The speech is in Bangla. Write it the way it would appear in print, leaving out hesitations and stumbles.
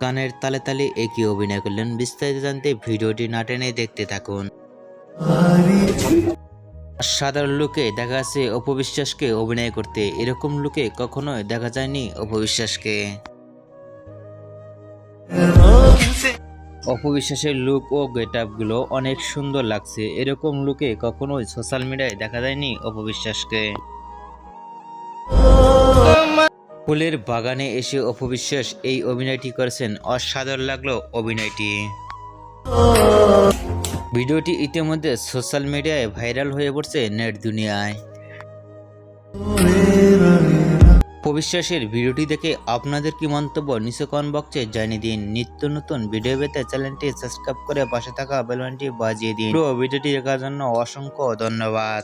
গানের তালে তালে একই অভিনয় করলেন। বিস্তারিত জানতে ভিডিওটি না টেনে দেখতে থাকুন। সাধারণ লোকে দেখা যাচ্ছে অপু বিশ্বাসকে অভিনয় করতে, এরকম লোকে কখনোই দেখা যায়নি অপু বিশ্বাসকে। অপু বিশ্বাসের লুক ও গেটআপ গুলো অনেক সুন্দর লাগছে, এরকম লুকে কখনোই সোশ্যাল মিডিয়ায় দেখা যায়নি অপু বিশ্বাসকে। ফুলের বাগানে এসে অপু বিশ্বাস এই অভিনয়টি করেছেন, অসাধারণ লাগলো অভিনয়টি। ভিডিওটি ইতিমধ্যে সোশ্যাল মিডিয়ায় ভাইরাল হয়ে পড়ছে নেট দুনিয়ায়। অপু বিশ্বাসের ভিডিওটি দেখে আপনাদের কি মন্তব্য নিচে কমেন্ট বক্সে জানিয়ে দিন। নিত্য নতুন ভিডিও পেতে চ্যানেলটি সাবস্ক্রাইব করে পাশে থাকা বেল বাটনটি বাজিয়ে দিন। পুরো ভিডিওটি দেখার জন্য অসংখ্য ধন্যবাদ।